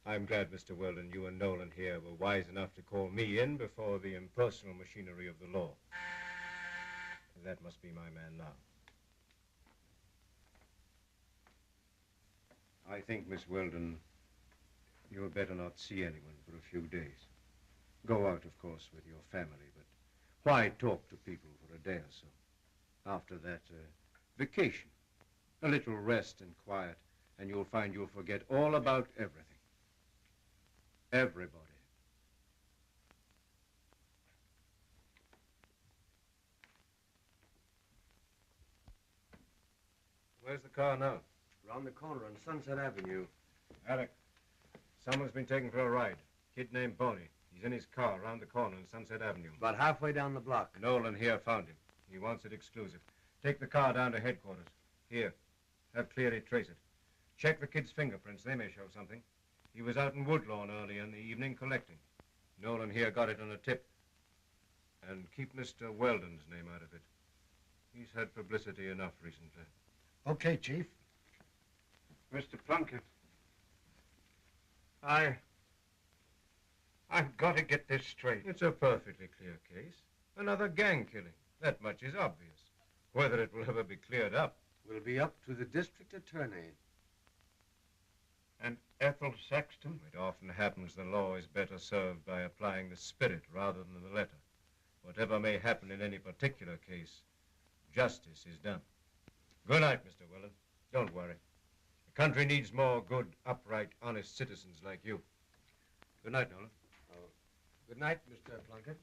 I'm glad, Mr. Weldon, you and Nolan here were wise enough to call me in before the impersonal machinery of the law. That must be my man now. I think, Miss Weldon, you'd better not see anyone for a few days. Go out, of course, with your family, but why talk to people for a day or so? After that, vacation. A little rest and quiet, and you'll find you'll forget all about everything. Everybody. Where's the car now? Round the corner on Sunset Avenue. Alec, someone's been taken for a ride. Kid named Bonnie. He's in his car around the corner on Sunset Avenue. About halfway down the block. Nolan here found him. He wants it exclusive. Take the car down to headquarters. Here. Have Cleary trace it. Check the kid's fingerprints. They may show something. He was out in Woodlawn early in the evening collecting. Nolan here got it on a tip. And keep Mr. Weldon's name out of it. He's had publicity enough recently. Okay, Chief. Mr. Plunkett, I've got to get this straight. It's a perfectly clear case. Another gang killing. That much is obvious. Whether it will ever be cleared up will be up to the district attorney. And Ethel Saxton? It often happens the law is better served by applying the spirit rather than the letter. Whatever may happen in any particular case, justice is done. Good night, Mr. Willen. Don't worry. The country needs more good, upright, honest citizens like you. Good night, Nolan. Good night, Mr. Plunkett.